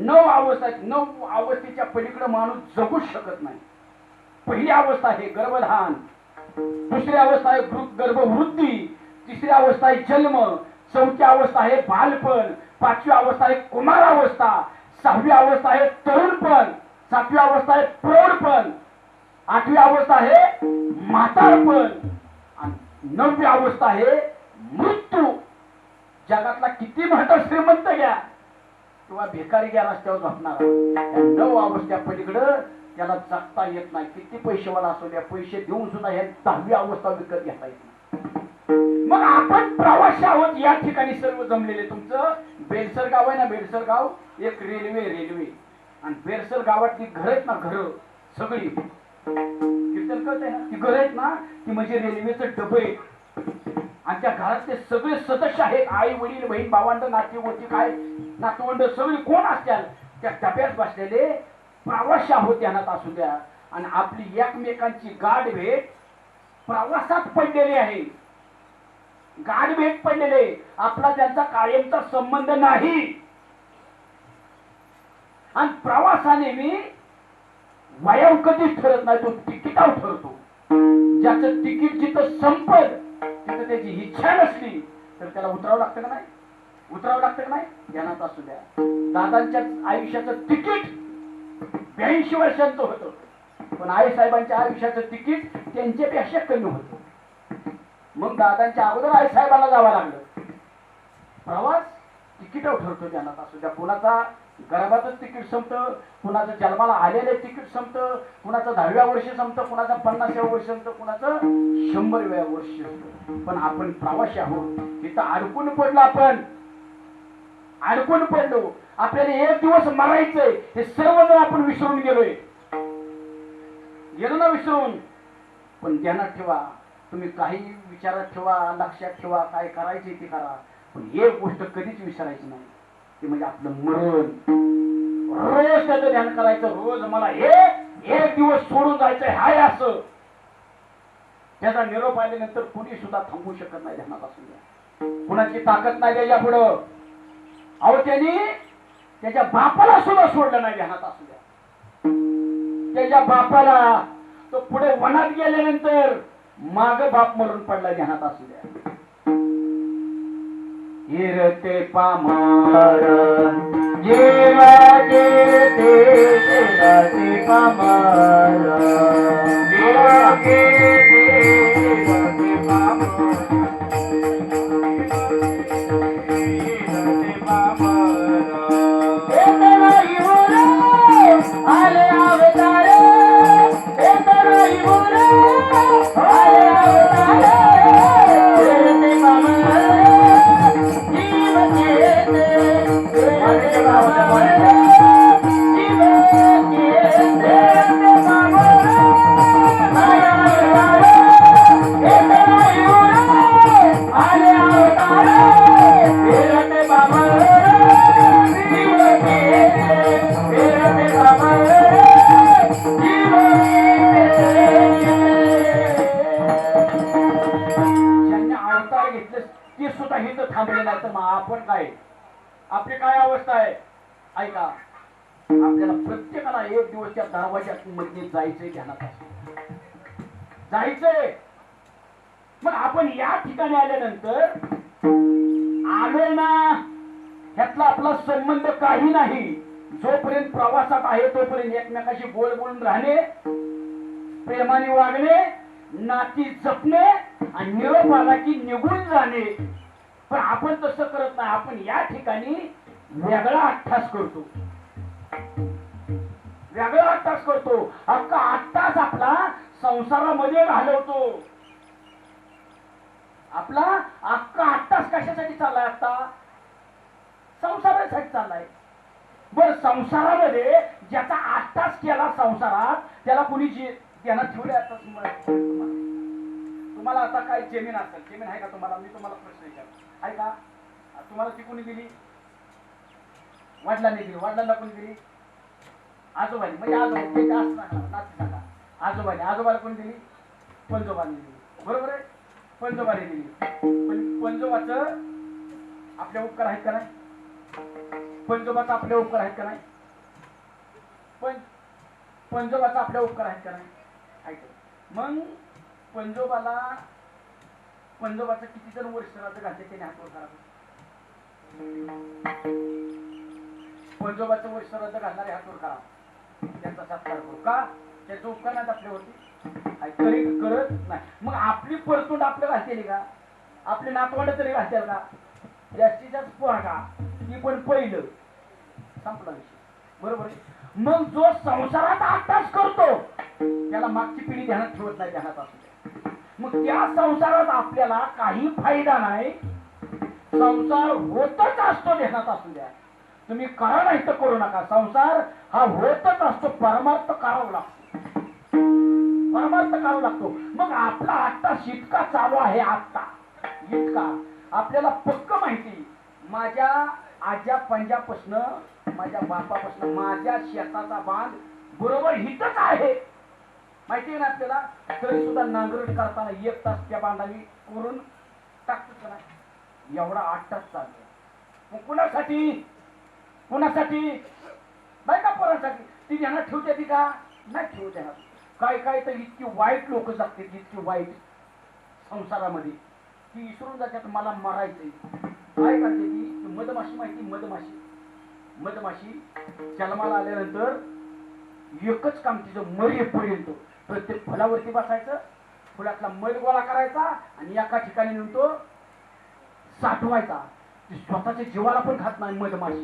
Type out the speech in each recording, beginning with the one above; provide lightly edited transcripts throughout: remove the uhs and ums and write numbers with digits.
9 अवस्था आहेत. 9 अवस्थेच्या पलीकडे माणूस जगूच शकत नाही. पहिली अवस्था आहे गर्भधान, दुसरी अवस्था आहे गर्भवृद्धी, तिसरी अवस्था आहे जन्म, चौथी अवस्था आहे बालपण, पाचवी अवस्था आहे कुमारावस्था, सहावी अवस्था आहे तरुणपण, सातवी अवस्था आहे प्रौढपण, आठवी अवस्था आहे म्हातारपण आणि 9वी अवस्था आहे मृत्यू. जगातला किती मोठा श्रीमंत घ्या किंवा भिकारी घ्या रस्त्यावर झोपणार, 9 अवस्था पलीकडं त्याला जगता येत नाही. किती पैसेवाला असू द्या, पैसे देऊन सुद्धा हे 10वी अवस्था विकत घेता येत नाही. मग आपण प्रवासी आहोत या ठिकाणी सर्व जमलेले. तुमचं बेलसर गाव आहे ना, बेलसर गाव एक रेल्वे आणि बेलसर गावातली घर आहेत ना, घर सगळी कीर्तन कळतंय ना, ती घर आहेत ना, ती म्हणजे रेल्वेचं डबे. आणि त्या घरातले सगळे सदस्य आहेत, आई वडील बहीण भावंड नातेवाईक काय नातवंड सगळी कोण असतात त्या डब्यात बसलेले प्रवासी आहोत त्यांना असू द्या. आणि आपली एकमेकांची गाठ भेट प्रवासात पडलेली आहे. गाठ भेट पडलेले, आपला त्यांचा कायमचा संबंध नाही. आणि प्रवासाने मी वयाव कधीच ठरत नाही, तो तिकिटावर ठरतो. ज्याचं तिकीट जिथं संपल तिथं त्याची इच्छा नसली तर त्याला उतरावं लागतं का नाही, उतरावं लागतं का नाही. ध्यानात असू द्या, दादांच्या आयुष्याचं तिकीट 82 वर्षांचं होतं, पण आई साहेबांच्या आयुष्याचं तिकीट त्यांच्यापेक्षा कमी होतं. मग दादांच्या अगोदर आई साहेबांना जावं लागलं. प्रवास तिकीटावर ठरतो. ध्यानात असू द्या, कोणाचा गर्भातच तिकीट संपतं, कुणाचं जन्माला आलेलं तिकीट संपतं, कुणाचं 10व्या वर्षी संपतं, कुणाचं 50व्या वर्षी संपतं, कुणाचं 100व्या वर्षी संपतं. पण आपण प्रवासी आहोत. तिथं अडकून पडलो, आपण अडकून पडलो. आपल्याला एक दिवस मरायचंय हे सर्वजण आपण विसरून गेलोय, गेलो ना विसरून. पण ध्यानात ठेवा, तुम्ही काही विचारात ठेवा, लक्षात ठेवा, काय करायचे ते करा, पण एक गोष्ट कधीच विसरायची नाही, ते म्हणजे आपलं मरण. रोज त्याचं ध्यान करायचं. रोज मला हे एक दिवस सोडून जायचंय हाय असं. त्याचा निरोप आल्यानंतर कुणी सुद्धा थांबू शकत नाही. ध्यानात असू द्या, कुणाची ताकद नाही त्याच्या पुढं. अहो त्यांनी त्याच्या बापाला सुद्धा सोडलं नाही. ध्यानात असू द्या, त्याच्या बापाला तो पुढे वनात गेल्यानंतर माग बाप मरून पडला. ध्यानात असू द्या. हिरते पामर जीवाचे ते पामर जीवाचे ते पामर आले अवतार थांबले नाही तर मग आपण काय, आपली काय अवस्था आहे. ऐका, आपल्याला प्रत्येकाला एक दिवस त्या दरवाज्यात मध्ये जायचंय. ध्यानात जायचंय. मग आपण या ठिकाणी आल्यानंतर आलोय ना, ह्यातला आपला संबंध काही नाही. जोपर्यंत प्रवासात आहे तोपर्यंत एकमेकाशी गोड बोलून राहणे, प्रेमाने वागणे, नाती जपणे आणि निरोप आला की निघून जाणे. पण आपण तसं करत नाही. आपण या ठिकाणी वेगळा अट्टास करतो, वेगळा अट्टास करतो. अख्खा 8 तास आपला संसारामध्ये घालवतो. आपला अख्खा 8 तास कशासाठी चाललाय? आता संसारासाठी चाललाय. बर, संसारामध्ये ज्याचा 8 तास केला संसारात, त्याला कुणी त्यांना ठेवले. आता तुम्हाला आता काय जमीन असेल, जमीन आहे का तुम्हाला? मी तुम्हाला प्रश्न विचारतो, आहे का? तुम्हाला ती कोणी दिली? वडिलांनी दिली. वडिलांना कोणी दिली? आजोबांनी. म्हणजे आजोबांनी. आजोबाला कोणी दिली? पंजोबांनी दिली. बरोबर आहे, पंजोबाने दिली. पण पंजोबाचं आपले उपकार आहेत का नाही? पंजोबाचा आपले उपकार आहेत का नाही? पण पंजोबाचा आपल्या उपकार आहेत का नाही? ऐक मग पंजोबाचं किती जण वर्ष श्राद्ध घालते त्याने हातवर करा. पंजोबाचं वर्ष श्राद्ध घालणारे हातवर करा. त्याचा सत्कार करू का? त्याचं उपकार नाही आपल्यावरती तरी करत नाही. मग आपली परतूंड आपल्या घालते का? आपले नातवंड तरी घालते का? जास्तीत जास्त पोरगा ती पण पहिलं संपला विषय. बरोबर आहे. मग जो संसारात आताच करतो त्याला मागची पिढी ध्यानात ठेवत नाही. ध्यानात असू मग त्या संसारात आपल्याला काही फायदा नाही. संसार होतच असतो. ध्यानात असू द्या. तुम्ही करा नाही तर करू नका. संसार हा होतच असतो. परमार्थ करावा लागतो. परमार्थ करावा लागतो. मग आपला आत्ता शिटका चालू आहे. आत्ता इतका आपल्याला पक्क माहिती. माझ्या आज्या पंजापासनं माझ्या बापापासनं माझ्या शेताचा बांध बरोबर हितच आहे. माहिती आहे ना आपल्याला. तरी सुद्धा नांगरट करताना 1 तास त्या बांधावी करून टाकतो ना. एवढा 8 तास चालतो. मग कुणासाठी? कुणासाठी? बायका पोरांसाठी. ती ध्यानात ठेवते ती का? नाही ठेवू ध्यानात. काय काय तर इतकी वाईट लोक जगतात. इतकी वाईट संसारामध्ये ती विसरून जातात मला मारायचंय. काय करते ती? मधमाशी माहिती? मधमाशी जन्माला आल्यानंतर एकच काम तिचं मरेपर्यंत प्रत्येक फुलावरती बसायचं. फुलातला मध गोळा करायचा आणि एका ठिकाणी नेऊन तो साठवायचा. ती स्वतःच्या जीवाला पण खात नाही मधमाशी.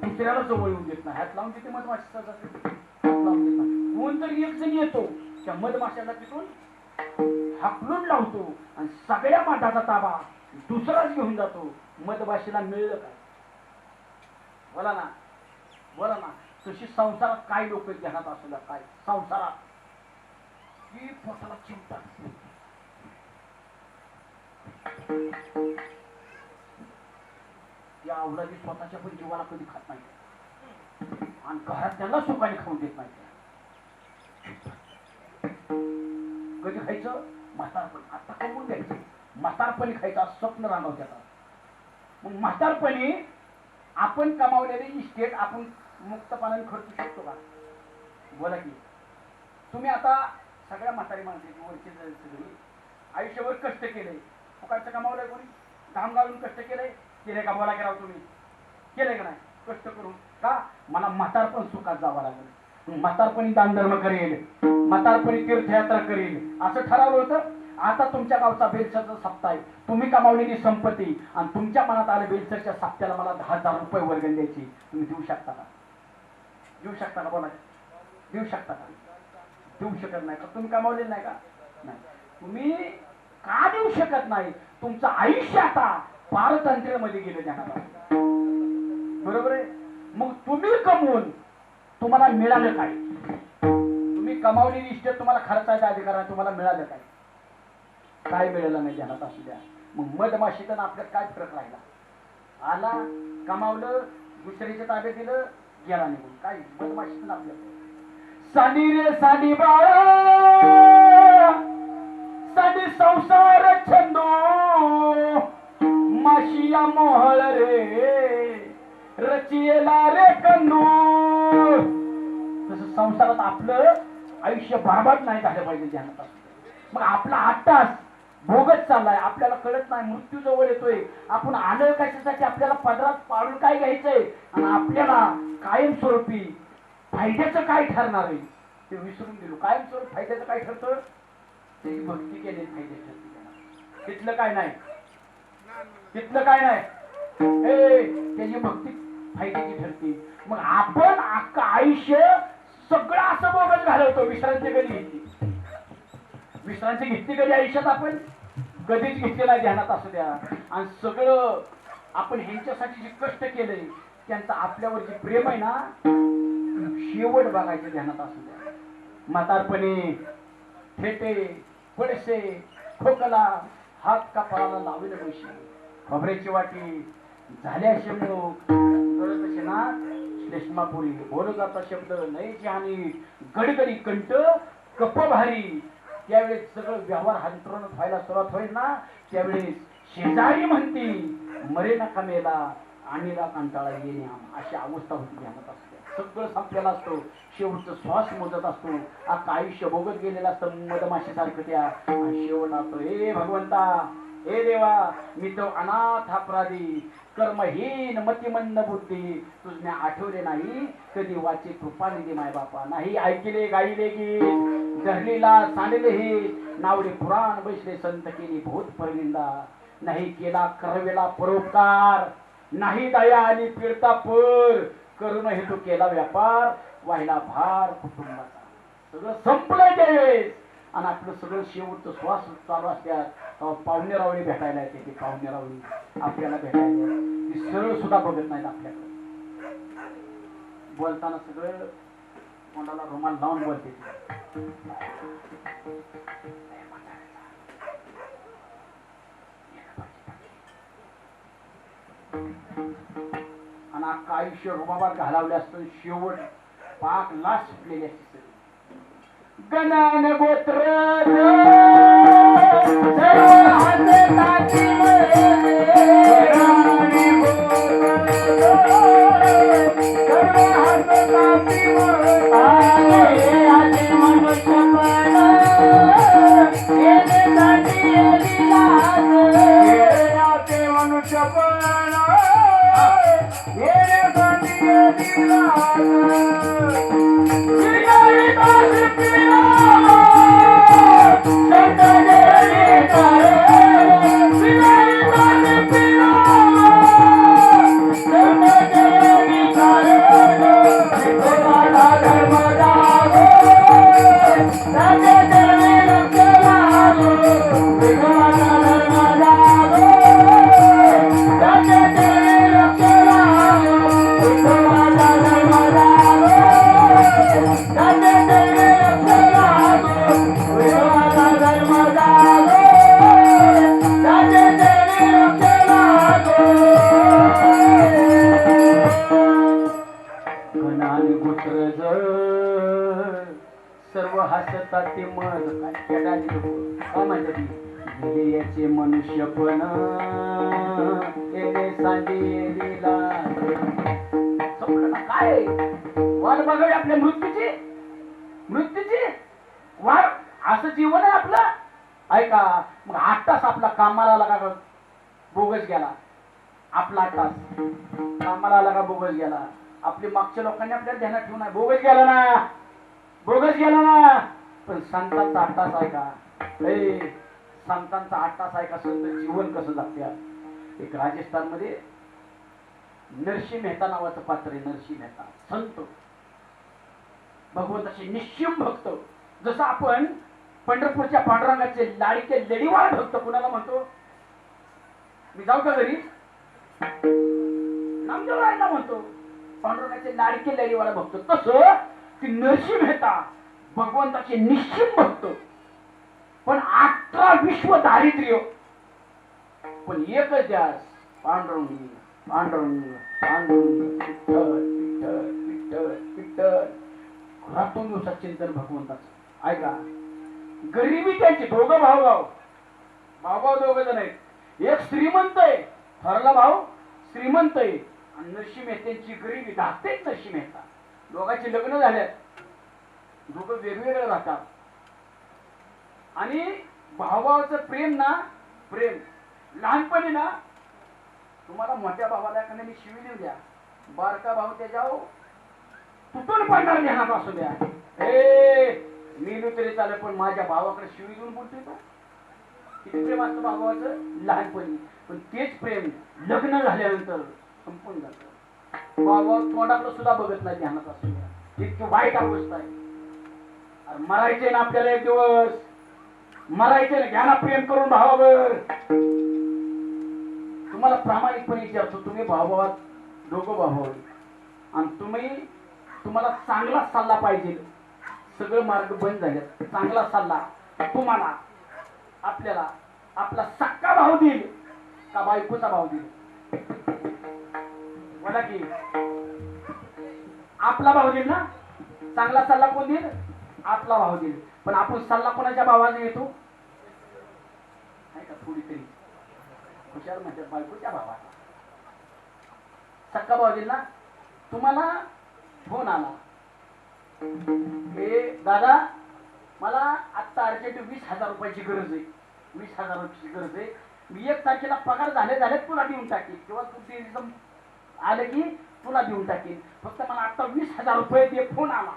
दुसऱ्याला जवळ येऊन देत नाही. हात लावून देते मधमाशी. सहज हात लावून देत नाही. कोणतरी एक जण येतो त्या मधमाशाला तिथून हाकलून लावतो आणि सगळ्या माठाचा ताबा दुसराच घेऊन जातो. मधमाशीला मिळलं काय? बोला ना. बोला ना. तशी संसारात काय लोक ध्यानात असू द्या. काय संसारात की पोटाला चिमटा या अवलादी स्वतःच्या पण जीवाला कधी खात नाही आणि घरात त्यांना सुखाने खाऊन देत नाही. कधी खायचं? म्हातारपणी. आता कमवून द्यायचं. म्हातारपणी खायचं स्वप्न रांगवत्यात. मग म्हातारपणी आपण कमावलेली इस्टेट आपण मुक्तपणाने खर्चू शकतो का? बोला की. तुम्ही आता सगळ्या म्हातारी माणसाची वरची सगळी आयुष्यभर कष्ट केले. फुकाटचं कमावलंय कोणी? घाम घालून कष्ट केले का? बोला करावं तुम्ही. केले का नाही? कष्ट करून का? मला म्हातारपण सुखात जावं लागेल. म्हातारपणी दानधर्म करेल. म्हातारपणी तीर्थयात्रा करेल असं ठरवलं होतं. आता तुमच्या गावचा बेलसरचा सप्ताह आहे. तुम्ही कमावलेली संपत्ती आणि तुमच्या मनात आले बेलसरच्या सप्त्याला मला 10,000 रुपये वर्गण द्यायची. तुम्ही देऊ शकता का? देऊ शकता का? बोला. देऊ शकता का? देऊ शकत नाही का? तुम्ही कमावलेलं नाही का? नाही. तुम्ही का देऊ शकत नाही? तुमचं आयुष्य आता पारतंत्र्यामध्ये गेलं जाणार. बरोबर आहे. मग तुम्ही कमवून तुम्हाला मिळालं काय? तुम्ही कमावलेली इस्टेट तुम्हाला खर्चायचा अधिकार आहे. तुम्हाला मिळालं काय? काय मिळालं नाही ध्यानात असू द्या. मग मधमाशीतून आपल्यात काय फरक राहिला? आला कमावलं दुसऱ्याच्या ताब्यात दिलं गेला निघून. काय मधमाशीतून आपल्याला साडी रे साडी बाळा साडी संसार छंदो माशिया मोहळ रे रचियला रे कंदू. तसं संसारात आपलं आयुष्य बरबाद नाही झालं पाहिजे ध्यानात असू द्या. मग आपला 8 तास भोगत चाललाय. आपल्याला कळत नाही मृत्यू जवळ येतोय. आपण आलं कशासाठी? आपल्याला पदरात पाडून काय घ्यायचंय आणि आपल्याला कायमस्वरूपी फायद्याचं काय ठरणार आहे ते विसरून गेलो. कायमस्वरूपी फायद्याचं काय ठरतं? त्याची भक्ती केली फायदे ठरते. तिथलं काय नाही. तिथलं काय नाही. त्याची भक्ती फायद्याची ठरते. मग आपण अख्खं आयुष्य सगळं असं बोगस घालवतो. विश्रांती कधी घेतली? विश्रांती घेतली कधी आयुष्यात? आपण कधीच घेतलेला ध्यानात असू द्या. आणि सगळं आपण ह्यांच्यासाठी जे कष्ट केलंय त्यांचं आपल्यावर जे प्रेम आहे ना शेवट बघायचं ध्यानात असू द्या. म्हातारपणी ठेटे पडसे खोकला हात कपाळाला लावलेलं पैसे खबरेची वाटी झाल्या शेमूक कळत ना श्लेष्मापुरी बोलगाचा शब्द नयची आणि गडगडी कंठ कप भारी. त्यावेळेस सगळं व्यवहार हंतरून व्हायला सुरुवात होईल ना त्यावेळेस शेजारी म्हणती मरे नका मेला आणीला कंटाळा येणे अशी अवस्था होती ध्यानात असते. सगळं संपलेलं असतो, शेवटचा श्वास मोजत असतो, अख्खं आयुष्य भोगत गेलेलं असतं मधमाशीसारखं त्या. आणि शेवट असतो, हे भगवंता, हे देवा, मी तो अनाथ अपराधी, कर्महीन मतिमंद बुद्धी, तुझने आठवले नाही कधी वाचे कृपा निधी माय बापा. नाही ऐकले गाईले गीत, धरलीला सांडले हे नावडे पुराण बैसले संत केली भूत परनिंदा. नाही केला करवेला परोपकार, नाही दया आली फिरता पर, करून हे तो केला व्यापार, वाहिला भार कुटुंबाचा. सगळं संपलं त्यावेळेस आणि आपलं सगळं शेवटचं श्वास चालू असतात पाहुणेरावळी भेटायला येते. ते पाहुणेरावळी आपल्याला भेटायला ती सरळ सुद्धा बघत नाहीत आपल्याकडे. बोलताना सगळं कोणाला रुमाल लावून बोलते. आणि अख्खं आयुष्य रुबाबात घालवले असतं, शेवट पाक लाश सुटलेली असते. गणान गोत्र सर्व हसतात ते मन काय म्हणतात याचे मनुष्यपण काय वाट बघावी आपल्या मृत्यूची वाट. असं जीवन आहे आपलं. ऐका मग 8 तास आपला कामाला लागा बोगस गेला. आपला 8 तास कामाला लागा बोगस गेला. आपली मागच्या लोकांनी आपल्याला ध्यानात ठेवून आहे बोगस गेला ना. पण संतांचा 8 तास आहे का? संतांचा 8 तास आहे का? संत जीवन कसं जगतात. एक राजस्थान मध्ये नरसिंह मेहता नावाचं पात्र आहे. नरसिंह मेहता संत, भगवंताचे निश्चिम भक्त. जसं आपण पंढरपूरच्या पांडुरंगाचे लाडके लढीवाळ भक्त कुणाला म्हणतो, मी जाऊ का घरी, नामदेवरायांना म्हणतो पांडुरंगाचे लाडके लढीवाळ भक्त. तसं ती नरसिंह मेहता भगवंताचे निश्चिम भक्त, पण 18 विश्व दारिद्र्य, पण एकच ध्यास पांडुरंग पांडुरंग पांडुरंग विठ्ठल विठ्ठल विठ्ठल विठ्ठल. रातून दिवसात चिंतन भगवंताचं. ऐका गरिबी त्यांची. दोघं भाऊ दोघ जण आहेत. एक श्रीमंत आहे, थोरला भाऊ श्रीमंत आहे, आणि नरसिंह मेहत्यांची गरिबी धाकतेच. नरसिंह मेहता दोघांची लग्न झाल्यात, दोघं वेगवेगळे राहतात. आणि भावाचं प्रेम लहानपणी ना, तुम्हाला मोठ्या भावाला एखाद्या मी शिवी देऊ द्या, बारका भाऊ त्याच्यावर तुटून पडणार ध्यानात असू द्या. मी तरी चालेल, पण माझ्या भावाकडे शिवी देऊन बोलतोय का? किती प्रेम असतं भावाचं लहानपणी. पण तेच प्रेम लग्न झाल्यानंतर संपून जातं. भावा तोंडाकडे सुद्धा बघत नाही ध्यानात असू द्या. इतकी वाईट अवस्था आहे. मरायचे ना आपल्याला एक दिवस, मरायचे ना. घ्या ना प्रेम करून भावावर. तुम्हाला प्रामाणिकपणे विचारतो, तुम्ही भावाभावात दोघं भाऊ, आणि तुम्हाला चांगला सल्ला पाहिजे. सगळे मार्ग बंद झाले. चांगला सल्ला तुम्हाला आपल्याला आपला सक्का भाऊ देईल का बायकोचा भाऊ देईल? बोला की. आपला भाऊ देईल ना. चांगला सल्ला कोण देईल? आपला भाऊ देईल. पण आपण सल्ला कोणाच्या भावाने येतो? नाही का थोडी तरी हुशार म्हणजे बायकोच्या भावाचा. सक्का भाऊ दिल ना, तुम्हाला फोन आला, हे दादा मला आत्ता अर्जंट 20,000 रुपयाची गरज आहे, 20,000 रुपयाची गरज आहे, मी 1 तारखेला पगार झाले तुला देऊन टाकेल, किंवा तुझे एकदम आलं की तुला देऊन टाकेल, फक्त मला आत्ता 20,000 रुपये दे. फोन आला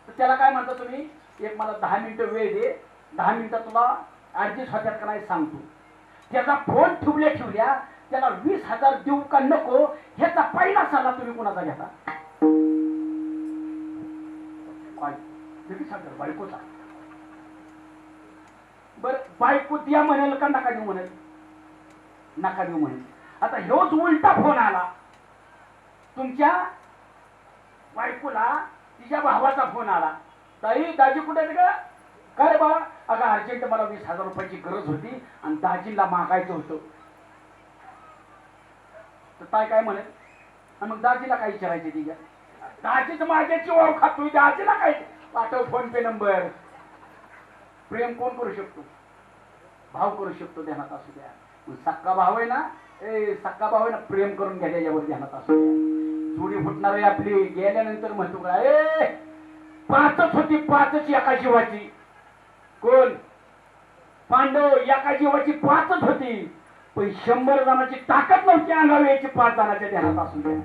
तर त्याला काय म्हणता तुम्ही, एक मला 10 मिनिटं वेळ दे, 10 मिनिटं तुला ऍडजस्ट होत्यात का नाही सांगतो. त्याचा फोन ठेवल्या त्याला 20,000 देऊ का नको ह्याचा पहिला सल्ला तुम्ही कोणाचा घेता? बायकोचा. बर बायको द्या म्हणेल का नका देऊ म्हणेल? नका देऊ म्हणेल. आता ह्योच उलटा फोन आला तुमच्या बायकोला, तिच्या भावाचा फोन आला, ताई दाजी कुठे का? काय बा? अगं अर्जंट मला 20,000 रुपयाची गरज होती आणि दाजीला मागायचं होतं. तर ताई काय म्हणेल? आणि मग दाजीला काय विचारायचे तिच्या? दाजीच माझ्याची ओळख खातोय, दाजीला काय पाठव फोन पे नंबर. प्रेम कोण करू शकतो? भाव करू शकतो, ध्यानात असू द्या. सक्का भाव आहे ना, सक्का भाव आहे ना, प्रेम करून घ्या त्याच्यावर, ध्यानात असू द्या. जोडी फुटणार आहे आपली गेल्यानंतर म्हणतो काय, 5च होती, 5च एका जीवाची. कोण? पांडव एका जीवाची 5च होती, पण 100 जणांची ताकद नव्हती अंगावर याची 5 जणांच्या, ध्यानात असू द्या.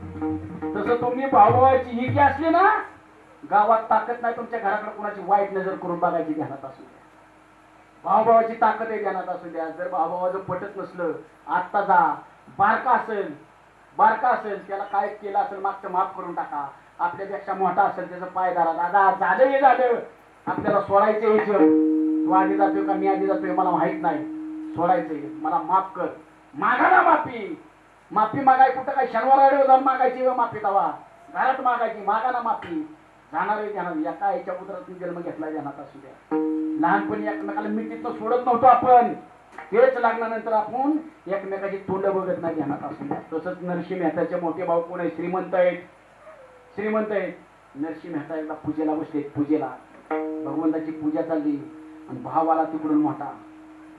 तसं तुम्ही भावाची ही की असली ना, गावात ताकद नाही तुमच्या घराकडे कोणाची वाईट नजर करून बघायची, ध्यानात असू द्या. भावाची ताकद आहे, ध्यानात असू द्या. जर भावाचं पटत नसलं, आत्ता जा, बारका असेल त्याला काय केलं असेल मागचं माफ करून टाका. आपल्यापेक्षा मोठा असेल त्याचं पाय धरा, दादा झालं हे झालं, आपल्याला सोडायचं यायचं, तू आधी जातोय का मी आधी जातोय मला माहित नाही, सोडायचंय, मला माफ कर. मागा ना माफी मागाय कुठं काय शनिवार आडवे जाऊन मागायची माफी? तवा घरात मागायची, मागा ना माफी. जाणार आहे ध्यानात, एका याच्या पुत्रात जन्म घेतला, ध्यानात असू द्या. लहानपणी एकमेकाला मिठीतनं सोडत नव्हतो आपण, तेच लागल्यानंतर आपण एकमेकाची तोंड बघत नाही, ध्यानात असू द्या. तसंच नरसिंह मेहताचे मोठे भाऊ कोण आहे? श्रीमंत आहेत. नरसिंह मेहता एकदा पूजेला बसले, पूजेला भगवंताची पूजा चालली आणि भावाला तिकडून मोठा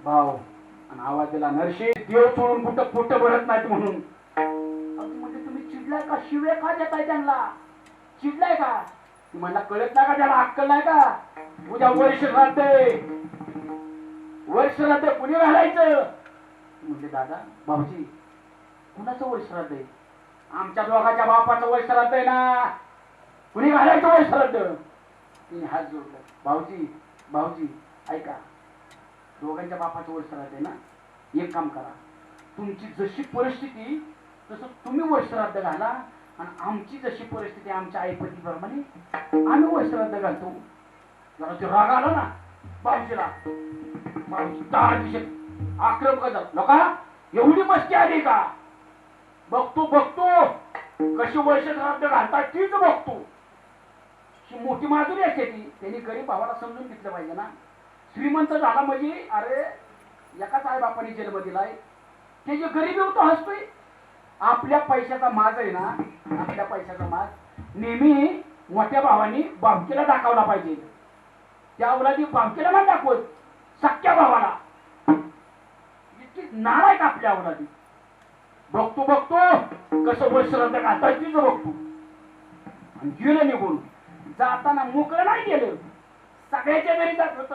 भाव आणि आवाज दिला, नरसिंह देव सोडून कुठं भरत नाहीत म्हणून. म्हणजे तुम्ही चिडलाय का? शिवे का देताय त्यांना? चिडलाय का? म्हणला कळत नाही का त्याला? अक्कल नाही का? उद्या वर्ष श्राद्ध कुणी घालायचं? म्हणजे दादा भाऊजी कुणाचं वर्ष श्राद्ध आहे? आमच्या दोघांच्या बापाचं वर्ष श्राद्ध आहे ना, कुणी घालायचं वर्ष श्राद्ध? तिने हात जोडला, भाऊजी ऐका, दोघांच्या बापाचं वर्ष श्राद्ध आहे ना, एक काम करा, तुमची जशी परिस्थिती तसं तुम्ही वर्ष श्राद्ध घाला आणि आमची जशी परिस्थिती आमच्या आईपती प्रमाणे आम्ही वर्ष श्राद्ध घालतो. जरा ते राग आला ना भाऊजीला, भाऊजी 10 दिवशी आक्रमक झाला, लोका एवढी मस्ती आली का? बघतो कशी वर्ष श्राद्ध घालतात तीच बघतो. मोठी माजुरी असते ती, त्यांनी गरीब भावाला समजून घेतलं पाहिजे ना. श्रीमंत झाला म्हणजे अरे एकाच आई बापाने जन्म दिलाय, ते जे गरीबी होतो हसतोय. आपल्या पैशाचा माज आहे ना, आपल्या पैशाचा माज नेहमी मोठ्या भावानी बावकीला दाखवला पाहिजे. त्या औलादी बावकीला नाही दाखवत, सख्या भावाला. इतकी नारायक आपल्या औलादी. बघतो कसं वर्ष श्राद्ध घालताय तीच बघतो. आणि गेलं निघून, जाताना मोकळं नाही गेलं, सगळ्याच्या घरी जात होत.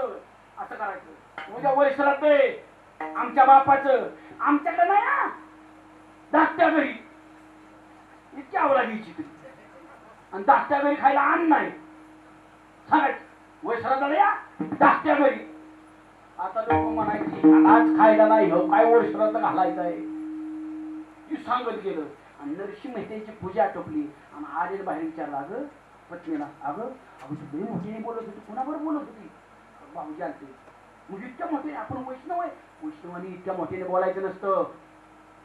असं करायचं, उद्या वर्ष श्राद्ध आहे आमच्या बापाचं, आमच्याकडे नाही हा, धाकट्या घरी. इतकी अवलादीची तरी, आणि धाकट्या घरी खायला अन्न नाही, सांगायचं वर्ष श्राद्धाला या धाकट्या घरी. आता लोक म्हणायची आज खायला नाही हो, काय वर्ष श्राद्ध घालायचं आहे, ती सांगत गेलं. आणि नरसिंह मेहतेची पूजा आटोपली आणि आलेलं बाहेर विचारलं, अगं पत्नीला, अगं तुझी मोठीने बोलत होती, कोणाबरोबर बोलत होती? भाऊजी आलते. म्हणजे इतक्या मोठे, आपण वैष्णव आहे, वैष्णवानी इतक्या मोठ्याने बोलायचं नसतं.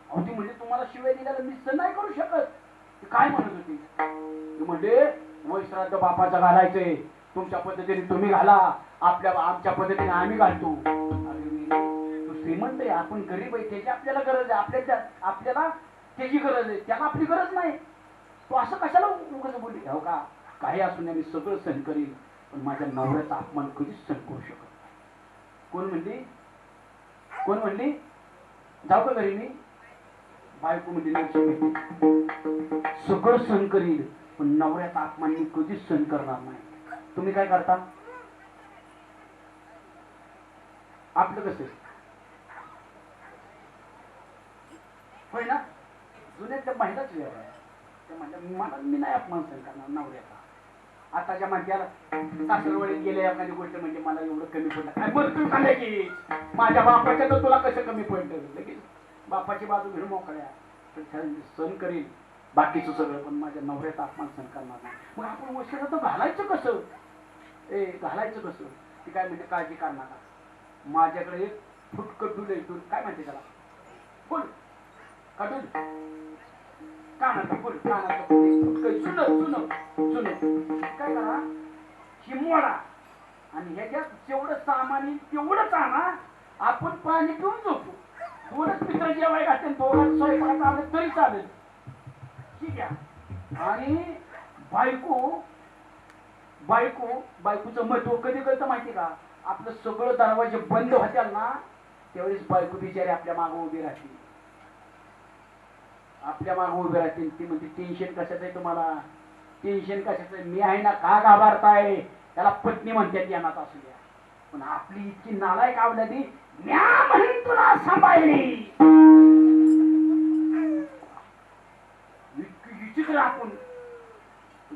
अहो ती म्हणजे तुम्हाला शिवाय दिल्याला मी सण नाही करू शकत. ती काय म्हणत होती? ती म्हणजे वैश्राद्ध बापाचं घालायचंय, तुमच्या पद्धतीने तुम्ही घाला, आमच्या पद्धतीने आम्ही घालतो. तू श्रीमंत आहे, आपण गरीब आहे, त्याची आपल्याला गरज आहे, आपल्याला त्याची गरज आहे, त्याला आपली गरज नाही. तू असं कशाला उगाच बोलली? हो का, काही असू नये मी सगळं सहन करीन, पण माझ्या नवऱ्याचा अपमान कधीच सहन करू शकत नाही. कोण म्हणली? जाऊ का घरी मी? बायको मध्ये नरशी सगळं सहन करील, पण नवऱ्याचा अपमान मी कधीच सहन करणार नाही. तुम्ही काय करता? आपलं कसं होय ना, जुन्यातल्या महिलाच वेळ आहे. त्या म्हणल्या मला मी नाही अपमान सहन करणार नवऱ्याचा. आताच्या म्हणत्याला सासरवडीत गेले एखादी गोष्ट म्हणजे मला एवढं कमी पडलं काय बरं तू सांगा की माझ्या बापाच्या तर तुला कसं कमी पडलं, लगेच बापाची बाजू घेऊन मोकळ्या. सहन करील बाकीचं सगळं, पण माझ्या नवऱ्याचा अपमान सहन करणार नाही. मग आपण वशिला तर घालायचं कसं? घालायचं कसं? ती काय म्हणजे काळजी करणार का? माझ्याकडे एक फुटकट डुल आहे. डुल काय म्हणते त्याला? फुल काढून कानाचा फुल, कानाचा फुल फुटकट सुन काय करा, ही मोडा आणि ह्याच्यात जेवढं सामान येईल तेवढंच आणा. आपण पाणी पिऊन झोपू. थोडंच मित्र जेवाय घातले, दोघांचं स्वयंपाक आलं तरी चालेल. ठीक आहे. आणि बायकोचं महत्व कधी कळतं माहिती का? आपलं सगळं दरवाजे बंद होत्याल ना, त्यावेळेस बायको बिचारी आपल्या मागं उभी राहते. आपल्या मागं उभी राहते. ती म्हणते टेन्शन कशाचं आहे तुम्हाला? टेन्शन कशाचं आहे? मी आहे ना, का घाबरताय? त्याला पत्नी म्हणतात यानात असू द्या. पण आपली इतकी नालायक आवडली, म्या म्हणून तुला सांभाळली. विचित्र आपण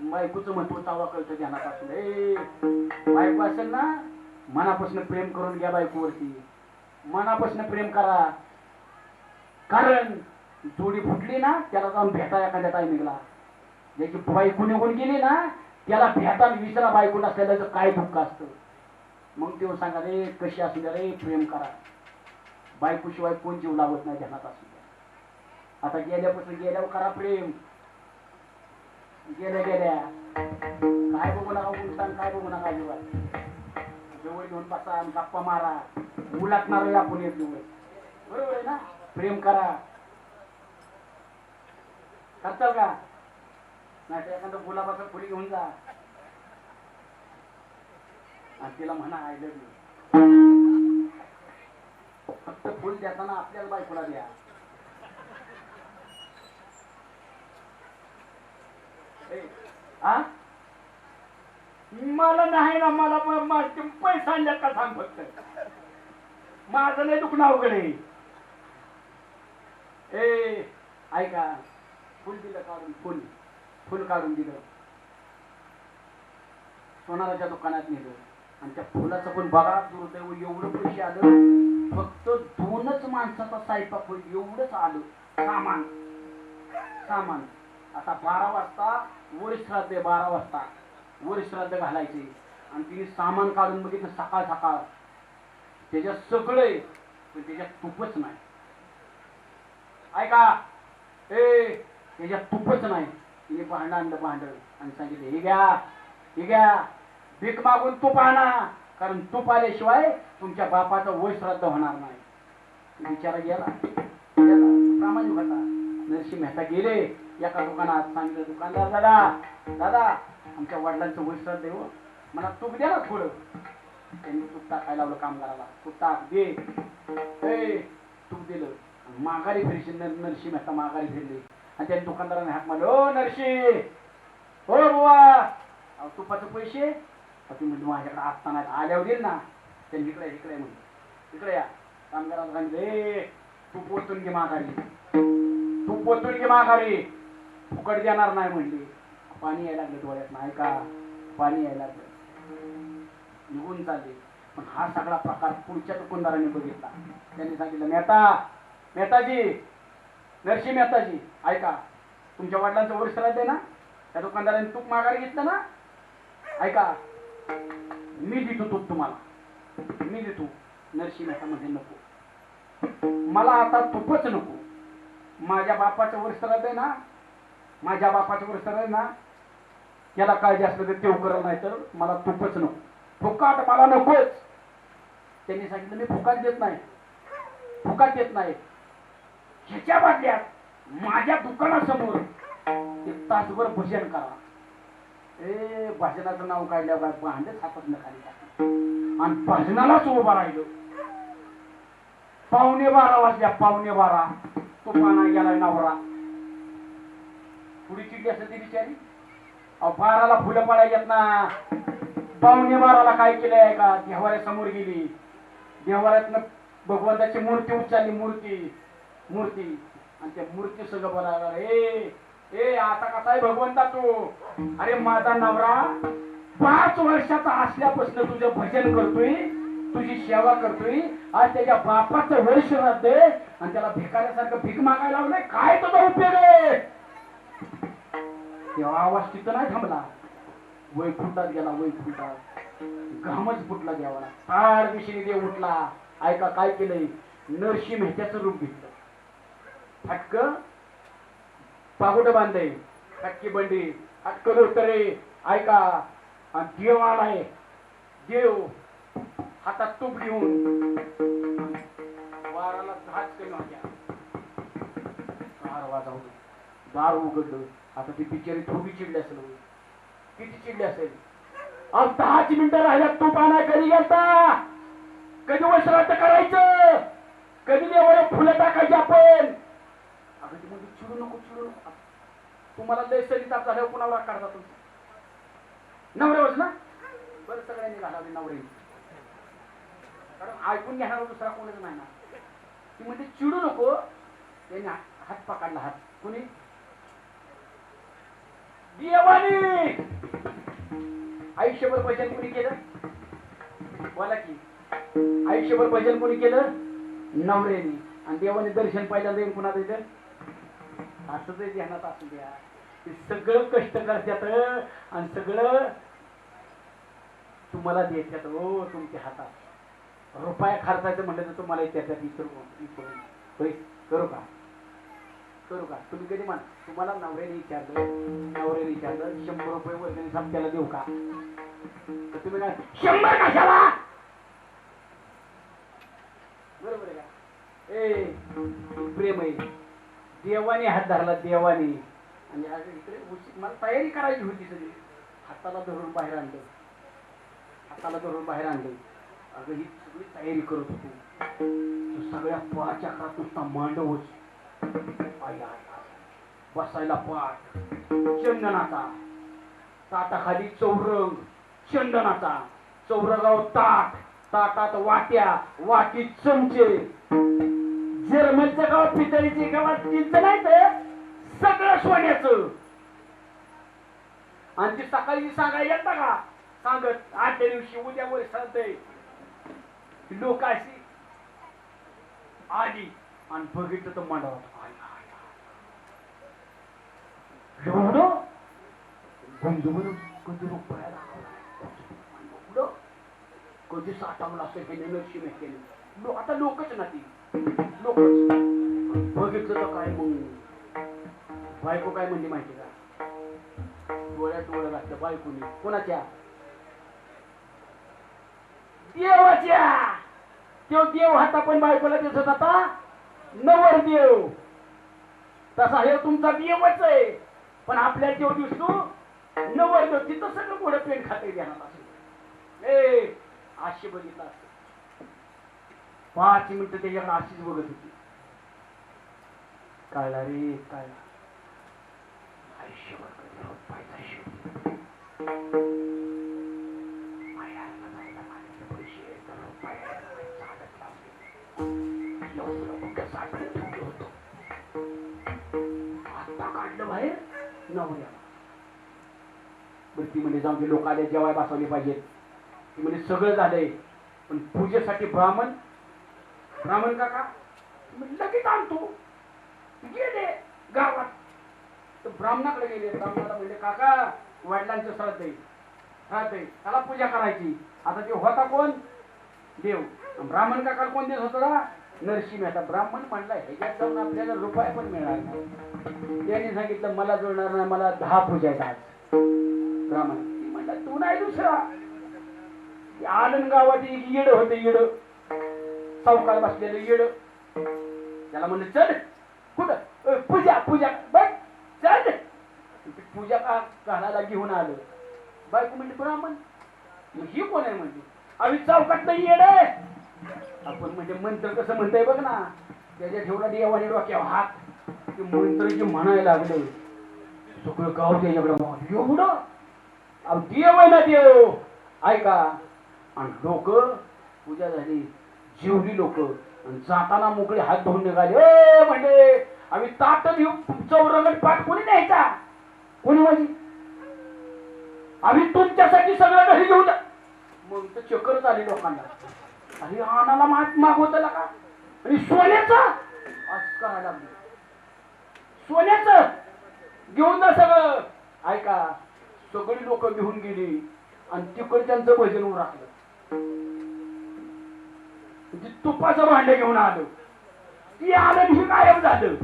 बायकोचं महत्व चावा कळतं ध्यानात असू दे. बायको असेल ना, मनापासून प्रेम करून घ्या बायकोवरती. मनापासून प्रेम करा. कारण जोडी फुटली ना, त्याला जाऊन भेटा एखाद्या टायमिंगला. ज्याची बायको निघून गेली ना, त्याला भेटा विसरा बायको नसलेलं काय दुःख असतं. मग तेव्हा सांगा रे कशी असू द्या रे, प्रेम करा. बायकोशिवाय कोण जीव लावत नाही ध्यानात असू द्या. आता गेल्यावर करा प्रेम. गेल्या काय बघू नका, उलटान काय बघू नका अजिबात. जवळ घेऊन बसा, गप्पा मारा, उलटणार आपण एक दिवस. बरोबर आहे ना? प्रेम करा. करताल का? नाही तर एखादं गुलाबाचं फुली घेऊन जा आणि तिला म्हणा आय लव्ह यू. फक्त फुल देताना आपल्याला बायकोला द्या. मला नाही ना, मला पैसा आणल्यात का सांग फक्त. माझं नाही दुखणं अवघड आहे. ऐका, फुल दिलं काढून, फुल काढून दिलं, सोनाराच्या दुकानात नेलं आणि त्या फुलाचं पण बघा दुर्दैव एवढं पैसे आलं. फक्त 2च माणसाचा स्वयंपाक होईल एवढंच आलं सामान. आता 12 वाजता वर श्राद्ध आहे. 12 वाजता वर श्राद्ध घालायचे आणि तिने सामान काढून बघितलं सकाळ. त्याच्यात सगळं आहे, पण त्याच्यात तूपच नाही. ऐका, त्याच्यात तूपच नाही. तिने भांडं आणि सांगितलं हे घ्या भीक मागून तूप आणा, कारण तूप आल्याशिवाय तुमच्या बापाचं वय श्राद्ध होणार नाही. विचारा गेला प्रामाणिक होता. नरसिंह मेहता गेले एका दुकानात. सांगितलं दुकानदार दादा आमच्या वडिलांचं वय श्राद्ध आहे, मला तूप द्या ना थोडं. त्यांनी तूप टाकायला लावलं कामगाराला. तूप टाक दे. तूप दिलं. माघारी फिरशी नरसिंह मेहता माघारी फिरले आणि त्या दुकानदाराने हाक मारले, ओ नरसिंह, हो बुवा, तुपाचे पैसे? ती म्हणजे माझ्याकडे असताना आल्यावर येईल ना. त्यांनी इकडे म्हणजे इकडे या. कामगाराला सांगितले तूप ओतून घे माघारी, फुकट देणार नाही म्हणले. पाणी यायला लागलं डोळ्यात. नाही का पाणी यायला लागलं. निघून चालले. पण हा सगळा प्रकार पुढच्या दुकानदाराने बघितला. त्यांनी सांगितलं मेहताजी, नरसिंह मेहताजी, ऐका, तुमच्या वडिलांचं वर्ष राहते ना, त्या दुकानदाराने तूप माघारी घेतलं ना, ऐका मी देतो तूप तुम्हाला, मी देतो. नरसिंह मेहता मध्ये नको, मला आता तूपच नको. माझ्या बापाचं वर्ष राहते ना, त्याला काळजी असलं तर तेव करत, नाही तर मला तूपच नको. फुकाट मला नकोच. त्यांनी सांगितलं मी फुकाट देत नाही. ह्याच्या बदल्यात माझ्या दुकानासमोर एक तासभर भजन करा. भजनाचं नाव काढल्यावर भांडच हातात न खाली टाकलं आणि भजनालाच उभा राहिलो. 11:15 वाजल्या. तुफाना गेलाय नवरा. थोडी चिडली असेल ती बिचारी. अहो 12ला फुलं पडायच्यात ना. पावणे 12ला काय केलंय का, देवाऱ्या समोर गेली. देवाऱ्यातनं भगवंताची मूर्ती उचलली. मूर्ती आणि त्या मूर्ती सगळं बोलायला, ए आता कसा आहे भगवंता तू? अरे माझा नवरा 5 वर्षाचा असल्यापासून तुझं भजन करतोय, तुझी सेवा करतोय. आज त्याच्या बापाचं वर्ष श्राद्ध आहे आणि त्याला भिकाऱ्यासारखं भीक मागायला लावलंय. काय तुझा उपयोग आहे? तेव्हा आवाज तिथं नाही थांबला. वैकुंठात गेला. घामच फुटला देवाला. ताड दिशेने देव उठला. ऐका काय केलंय, नरसिंह मेहत्याचं रूप घेतलं. फटक पागोट बांधले, फटकी बंडी, फटक लोटरे. ऐका, आणि देव आलाय. देव हातात तूप घेऊन वाराला धाच कमी होत्या. दार वाजवलं, दार उघडलं. आता ती बिचारी थोडी चिडली असेल. किती चिडली असेल? अब 10 मिनिटं राहिल्यात. तूप आणा. कधी गेलता? कधी वस्त्रात करायचं? कधी देवाला फुलं टाकायची आपण? अगं ती म्हणजे चिडू नको. तुम्हाला लय सरी ताप झाल्यावर कुणावर राग काढता तुमचा? नवऱ्यावरच ना? बरं सगळ्यांनी घालावली नवरे, कारण ऐकून घेणार दुसरा कोणच नाही ना. ती म्हणजे चिडू नको. त्यांनी हात पकडला. हात कोणी? देवानी. आयुष्यभर भजन कोणी केलं? बोला की. आयुष्यभर भजन कोणी केलं? नवऱ्याने. आणि देवाने दर्शन पाहिलं देईन कुणाला इथं? असंच ध्यानात असू द्या. ते सगळं कष्ट करतात आणि सगळं तुम्हाला देतात. हो तुमच्या हातात रुपया खर्चायचं म्हटलं तर तुम्हाला त्याच्यात करू का? तुम्ही कधी म्हणा, तुम्हाला नवऱ्याने विचारलं 100 रुपये वर्गणी सप्त्याला देऊ का? तर तुम्ही काय 100 कशाला? बरोबर आहे का? प्रेम आहे. देवाने हात धरला. देवाने. आणि इकडे मला तयारी करायची होती सगळी. हाताला धरून बाहेर आणलं. अगं ही सगळी तयारी करत होतो. सगळ्या पाच चक्रात नुसता मांडवच. बसायला पाठ चंदनाचा, ताटाखाली चौरंग चंदनाचा, चौरंगावर ताट, ताटात वाट्या, वाटीत चमचे. जर्मनच्या गावात पितळीची, गावात चिंच नाही तर सगळं सोन्याचं. आणि ती सकाळी सांगायला येतं का? सांगत 8 दिवशी उद्या वर सांगतय. लोक अशी आली आणि बघितलं तर मंडळात एवढं गुंजवर कधी रुपया दाखवला, कधी साठवलं असं हे नरसिंह मेहत्याने. आता लोकच ना ती लोकच बघितलं तर काय. मग बायको काय म्हणली माहिती का? डोळ्यात डोळं घातलं बायकोनी. कोणाच्या? देवाच्या. तो देव हाता पण बायकोला दिसत आता नवर देव. तसा हे तुमचा देवच आहे, पण आपल्या देव दिसतो नवर देव. तिथं सगळं पुढे पेन खाते घेणार असेल. अशी बघितलं असत. 5 मिनिटं त्याच्याकडे अशीच बघत होती. कळला रे, कळला. आयुष्यभर कधी होत पाहिजे शिव. बाहेर नवऱ्या ती म्हणजे जाऊन लोक आले जेवाय बसवले पाहिजेत. ती म्हणजे सगळं झालंय, पण पूजेसाठी ब्राह्मण काका लगेच आणतो. गेले गावात तर ब्राह्मणाकडे गेले. ब्राह्मणाला म्हणजे काका वडिलांचं श्राद्ध आहे, त्याला पूजा करायची. आता ते होता कोण? देव. ब्राह्मण काका कोण देत होता? नरसिंह मेहता. ब्राह्मण म्हणला ह्याच्यात जाऊन आपल्याला रुपया पण मिळणार नाही. त्याने सांगितलं मला जुळणार नाही, मला 10 पूजा आहेत आज. ब्राह्मण म्हणलं तू नाही दुसरा. आनंद गावात एक येड होते, येड चौकात बसलेलं येड. त्याला म्हणलं चल कुठं पूजा बघ चल. पूजा का घालायला घेऊन आलं. बायको म्हणजे ब्राह्मण. मग ही कोण आहे म्हणजे? आम्ही चौकात नाही येड. आपण म्हणजे मंत्र कसं म्हणताय बघ ना. त्याच्या ठेवला देवाने डोक्यावर हात ते मंत्रजी म्हणायला लागलं सगळं गाव त्याच्याकडे एवढं अहो देव आहे ना देव ऐका आणि लोक पूजा झाली जेवली लोक आणि जाताना मोकळे हात धुवून निघाले ए म्हणजे आम्ही ताट घेऊन चौरंगण पाठ कोणी न्यायचा कोणी माझी आम्ही तुमच्यासाठी सगळं घरी घेऊन मग तर चक्कर झाली लोकांना आणि आणाला माग होत का आणि सोन्याचं आज करायला लागलं सोन्याचं घेऊन जा सगळं ऐका सगळी लोक घेऊन गेली आणि तिकडच्यांचं भजन उरकलं तुपाचं भांडे घेऊन आलं ती आलं ही गायब झालं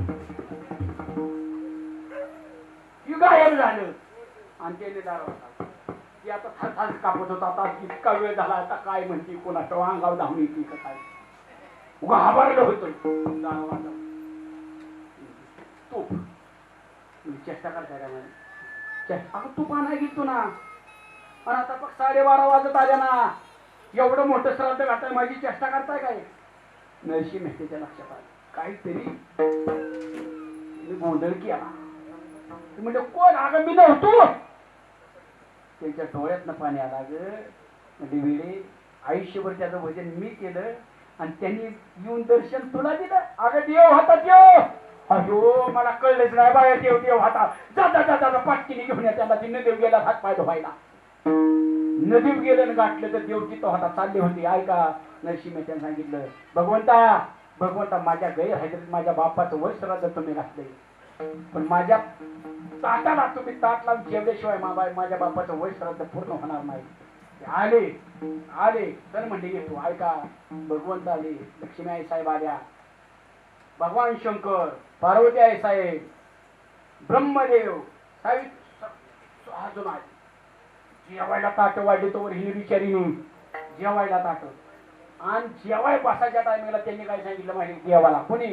ही गायब झालं आणि त्याने दारावर ती आता थरथर कापत होता आता इतका वेळ झाला आता काय म्हणते कोणाच्या अंगावर धावून येते का काय उगा हाबारलं होतं तूप चेष्टा करताय का मला अगं तूप आणाय घेतो ना पण आता 12:30 वाजत आल्या ना एवढं मोठं श्राद्ध घाताय माझी चेष्टा करताय काय नरशी मेहतेच्या लक्षात आलं काहीतरी गोंधळ केला म्हणजे कोण अगं मी नव्हतो त्यांच्या डोळ्यातनं पाणी आला ग म्हणजे वेळे आयुष्यभर त्याचं भजन मी केलं आणि त्यांनी येऊन दर्शन तुला दिलं अगं देव होता देव अयो मला कळलंच नाही बाया देव देव होता जा जा जा जा पाटकीने घेऊन या त्याला ती नदीव गेला हात पाय धुवायला नदीव गेलं गाठलं तर देव तिथं होता चालले होते ऐका नरसिंह त्याने सांगितलं भगवंता माझ्या गैरहजेरीत माझ्या बापाचं वय श्राद्ध तुम्ही घातलंय पण माझ्या ताटाला तुम्ही ताट लावून जेवल्याशिवाय माझ्या बापाचं वय श्राद्ध पूर्ण होणार नाही आले तर म्हणले येतो ऐका भगवंत आले लक्ष्मी आई साहेब आल्या भगवान शंकर पार्वती आई साहेब ब्रह्मदेव साहेब अजून आले जेवायला ताट वाढली तोवर ही बिचारी जेवायला ताट आणि जेवाय बसायच्या टायमिंगला त्यांनी काय सांगितलं माहिती देवाला कोणी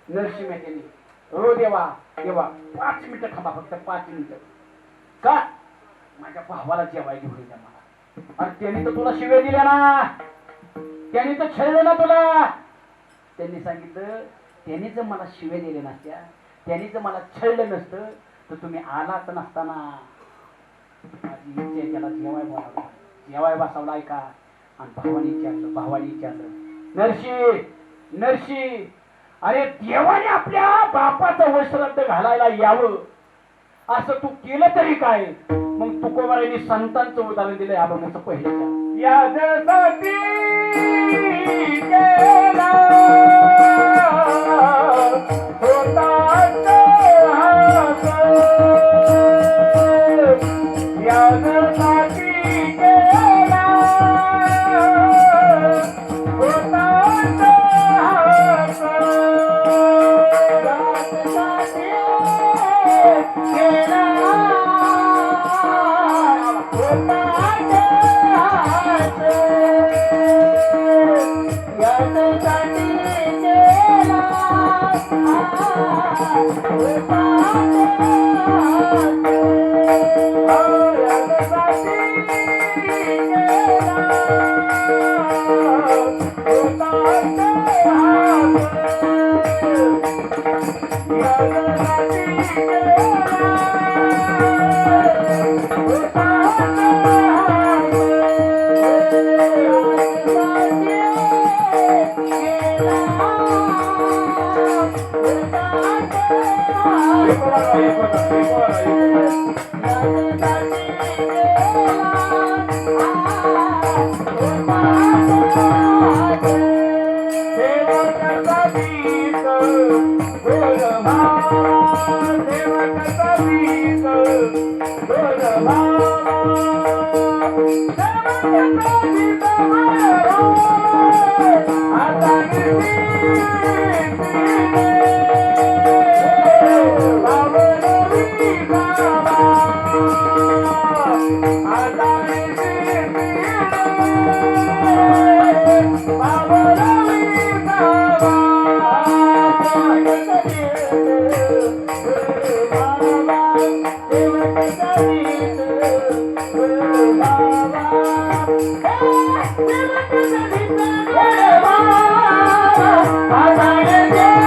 नरसिंह त्यांनी हो देवा 5 मिनिटं थांबा फक्त 5 मिनिटं का माझ्या भावाला जेवाय घेऊन द्या मला अरे त्यांनी तर तुला शिव्या दिल्या ना त्यांनी तर छळलं ना तुला त्यांनी सांगितलं त्यांनी जर मला शिव्या दिल्या नसत्या त्यांनी जर मला छळलं नसतं तर तुम्ही आलाच नसताना माझी इच्छा त्याला जेवाय बसावला ऐका आणि भावानी विचारलं नरशी अरे देवाने आपल्या बापाचं वैश्राद्ध घालायला यावं असं तू केलं तरी काय मग तुकोबारांनी संतांचं उदाहरण दिलंय अभंगाचं पहिलं यासाठी केला Bye.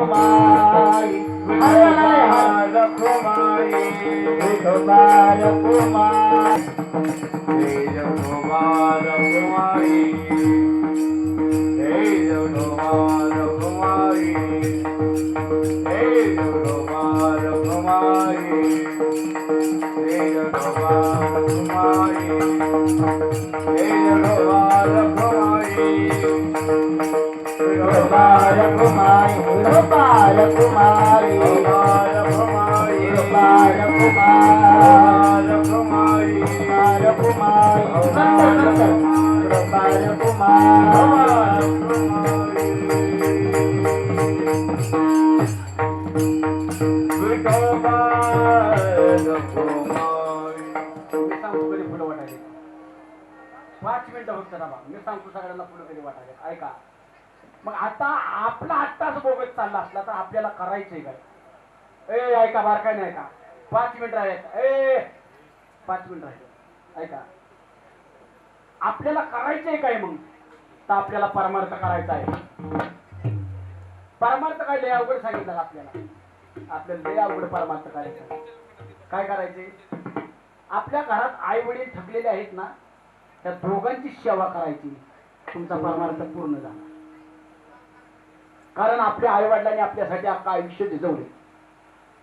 Rakhumai Rakhumai Vithoba Rakhumai Vithoba Rakhumai Vithoba Rakhumai Vithoba Rakhumai Vithoba Rakhumai Vithoba Rakhumai Rupara Kumari, Rupara Kumari, Rupara Kumari, Rupara Kumari, Rupara Kumari, Rupara Kumari. 5 मिनिटं फक्त थांबा. मी सांगतो सगळ्यांना पुढे कधी वाटायला. ऐका. मग आता आपला आत्ताच बोगत चालला असला तर आपल्याला करायचंय काय? ऐका बारकाय नाही का? 5 मिनिट राहिले. 5 मिनिट राहिले. ऐका. आपल्याला करायचंय काय मग? तर आपल्याला परमार्थ करायचा आहे. परमार्थ काय लय अवघड सांगितलं आपल्याला. आपल्याला लय अवघड परमार्थ करायचं. काय करायचे? आपल्या घरात आई वडील थकलेले आहेत ना, त्या दोघांची सेवा करायची. तुमचा परमार्थ पूर्ण झाला. कारण आपल्या आई वडिलांनी आपल्यासाठी अख्खं आयुष्य झिजवले.